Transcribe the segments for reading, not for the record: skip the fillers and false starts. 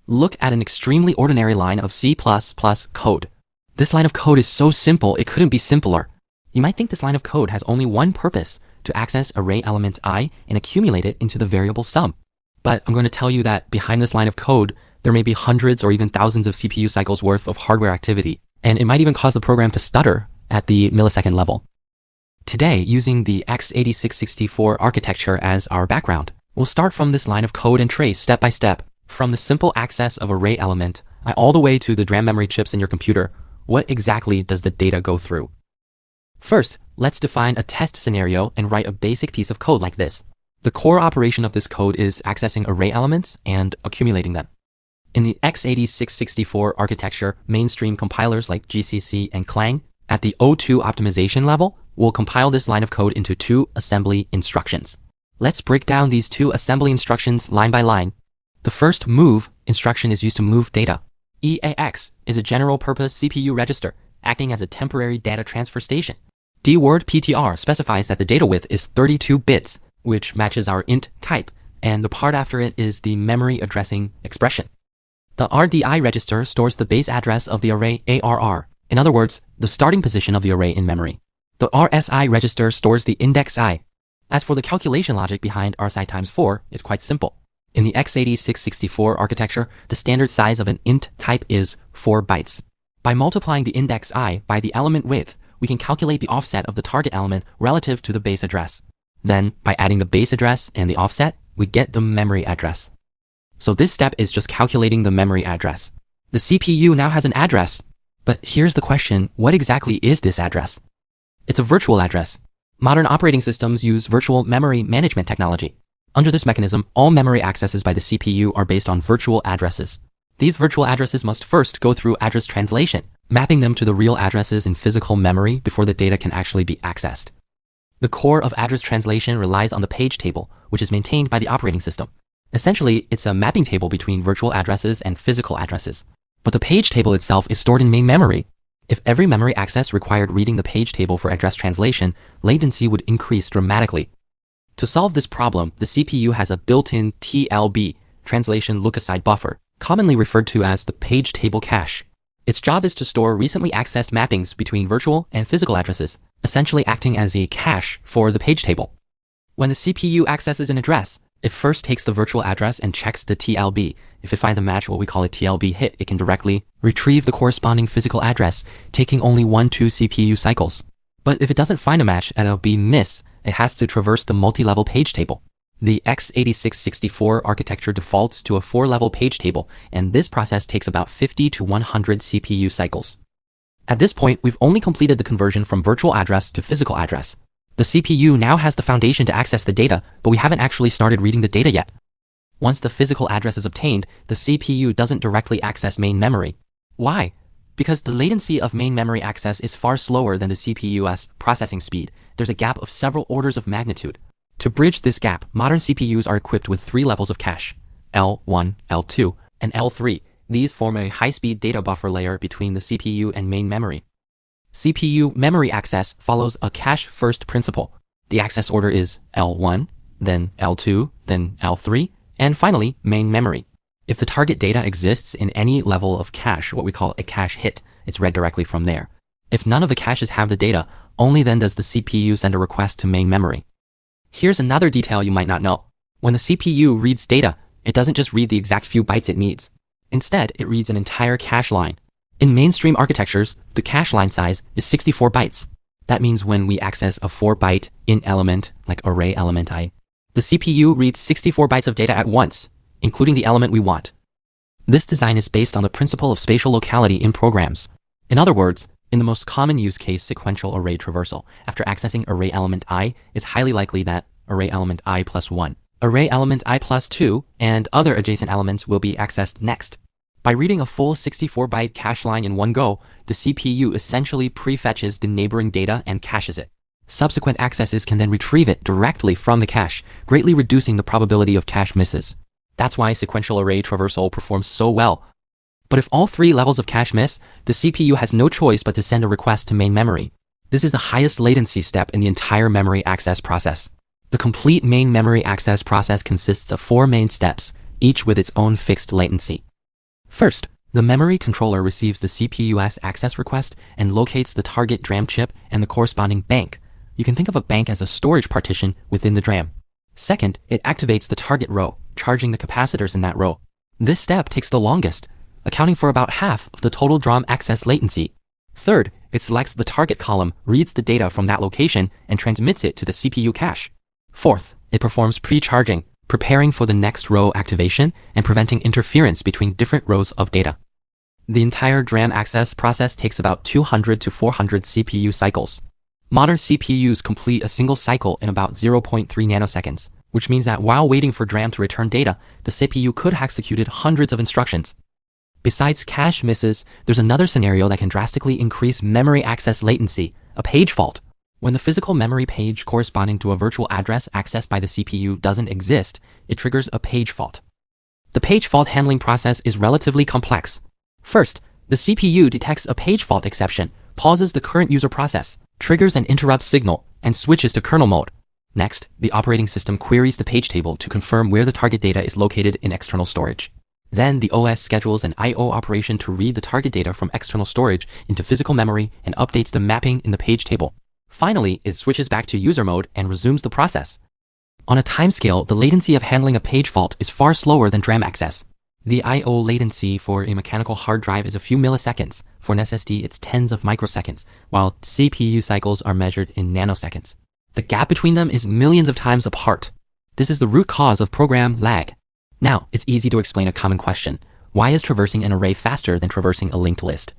Look at an extremely ordinary line of C++ code. This line of code is so simple it couldn't be simpler. You might think this line of code has only one purpose, to access array element I and accumulate it into the variable sum. But I'm going to tell you that behind this line of code, there may be hundreds or even thousands of CPU cycles worth of hardware activity, and it might even cause the program to stutter at the millisecond level. Today, using the x86-64 architecture as our background, we'll start from this line of code and trace step by step, from the simple access of array element all the way to the DRAM memory chips in your computer. What exactly does the data go through? First, let's define a test scenario and write a basic piece of code like this. The core operation of this code is accessing array elements and accumulating them. In the x86-64 architecture, mainstream compilers like GCC and Clang, at the O2 optimization level, will compile this line of code into two assembly instructions. Let's break down these two assembly instructions line by line. The first move instruction is used to move data. EAX is a general-purpose CPU register, acting as a temporary data transfer station. dword_ptr specifies that the data width is 32 bits, which matches our int type, and the part after it is the memory addressing expression. The RDI register stores the base address of the array ARR, in other words, the starting position of the array in memory. The RSI register stores the index I. As for the calculation logic behind RSI times 4, it's quite simple. In the x86-64 architecture, the standard size of an int type is 4 bytes. By multiplying the index I by the element width, we can calculate the offset of the target element relative to the base address. Then, by adding the base address and the offset, we get the memory address. So this step is just calculating the memory address. The CPU now has an address. But here's the question, what exactly is this address? It's a virtual address. Modern operating systems use virtual memory management technology. Under this mechanism, all memory accesses by the CPU are based on virtual addresses. These virtual addresses must first go through address translation, mapping them to the real addresses in physical memory before the data can actually be accessed. The core of address translation relies on the page table, which is maintained by the operating system. Essentially, it's a mapping table between virtual addresses and physical addresses. But the page table itself is stored in main memory. If every memory access required reading the page table for address translation, latency would increase dramatically. To solve this problem, the CPU has a built-in TLB, translation look-aside buffer, commonly referred to as the page table cache. Its job is to store recently accessed mappings between virtual and physical addresses, essentially acting as a cache for the page table. When the CPU accesses an address, it first takes the virtual address and checks the TLB. If it finds a match, what we call a TLB hit, it can directly retrieve the corresponding physical address, taking only 1-2 CPU cycles. But if it doesn't find a match and it'll be miss, it has to traverse the multi-level page table. The x86-64 architecture defaults to a 4-level page table, and this process takes about 50 to 100 CPU cycles. At this point, we've only completed the conversion from virtual address to physical address. The CPU now has the foundation to access the data, but we haven't actually started reading the data yet. Once the physical address is obtained, the CPU doesn't directly access main memory. Why? Because the latency of main memory access is far slower than the CPU's processing speed. There's a gap of several orders of magnitude. To bridge this gap, modern CPUs are equipped with 3 levels of cache, L1, L2, and L3. These form a high-speed data buffer layer between the CPU and main memory. CPU memory access follows a cache-first principle. The access order is L1, then L2, then L3, and finally, main memory. If the target data exists in any level of cache, what we call a cache hit, it's read directly from there. If none of the caches have the data, only then does the CPU send a request to main memory. Here's another detail you might not know. When the CPU reads data, it doesn't just read the exact few bytes it needs. Instead, it reads an entire cache line. In mainstream architectures, the cache line size is 64 bytes. That means when we access a 4-byte int element, like array element I, the CPU reads 64 bytes of data at once, including the element we want. This design is based on the principle of spatial locality in programs. In other words, in the most common use case sequential array traversal, after accessing array element I, it's highly likely that array element I plus 1, array element I plus 2, and other adjacent elements will be accessed next. By reading a full 64-byte cache line in one go, the CPU essentially prefetches the neighboring data and caches it. Subsequent accesses can then retrieve it directly from the cache, greatly reducing the probability of cache misses. That's why sequential array traversal performs so well. But if all 3 levels of cache miss, the CPU has no choice but to send a request to main memory. This is the highest latency step in the entire memory access process. The complete main memory access process consists of 4 main steps, each with its own fixed latency. First, the memory controller receives the CPU's access request and locates the target DRAM chip and the corresponding bank. You can think of a bank as a storage partition within the DRAM. Second, it activates the target row, charging the capacitors in that row. This step takes the longest, accounting for about half of the total DRAM access latency. Third, it selects the target column, reads the data from that location, and transmits it to the CPU cache. Fourth, it performs pre-charging, preparing for the next row activation and preventing interference between different rows of data. The entire DRAM access process takes about 200 to 400 CPU cycles. Modern CPUs complete a single cycle in about 0.3 nanoseconds, which means that while waiting for DRAM to return data, the CPU could have executed hundreds of instructions. Besides cache misses, there's another scenario that can drastically increase memory access latency, a page fault. When the physical memory page corresponding to a virtual address accessed by the CPU doesn't exist, it triggers a page fault. The page fault handling process is relatively complex. First, the CPU detects a page fault exception, pauses the current user process, triggers an interrupt signal, and switches to kernel mode. Next, the operating system queries the page table to confirm where the target data is located in external storage. Then the OS schedules an I/O operation to read the target data from external storage into physical memory and updates the mapping in the page table. Finally, it switches back to user mode and resumes the process. On a timescale, the latency of handling a page fault is far slower than DRAM access. The I/O latency for a mechanical hard drive is a few milliseconds. For an SSD, it's tens of microseconds, while CPU cycles are measured in nanoseconds. The gap between them is millions of times apart. This is the root cause of program lag. Now, it's easy to explain a common question. Why is traversing an array faster than traversing a linked list?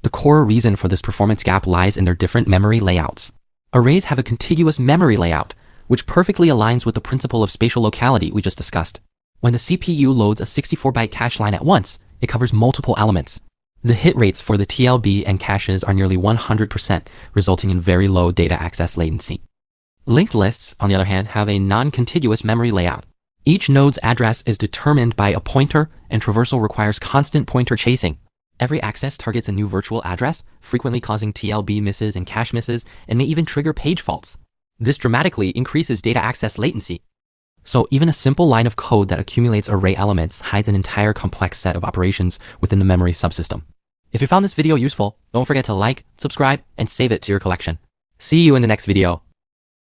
The core reason for this performance gap lies in their different memory layouts. Arrays have a contiguous memory layout, which perfectly aligns with the principle of spatial locality we just discussed. When the CPU loads a 64-byte cache line at once, it covers multiple elements. The hit rates for the TLB and caches are nearly 100%, resulting in very low data access latency. Linked lists, on the other hand, have a non-contiguous memory layout. Each node's address is determined by a pointer, and traversal requires constant pointer chasing. Every access targets a new virtual address, frequently causing TLB misses and cache misses, and may even trigger page faults. This dramatically increases data access latency. So even a simple line of code that accumulates array elements hides an entire complex set of operations within the memory subsystem. If you found this video useful, don't forget to like, subscribe, and save it to your collection. See you in the next video.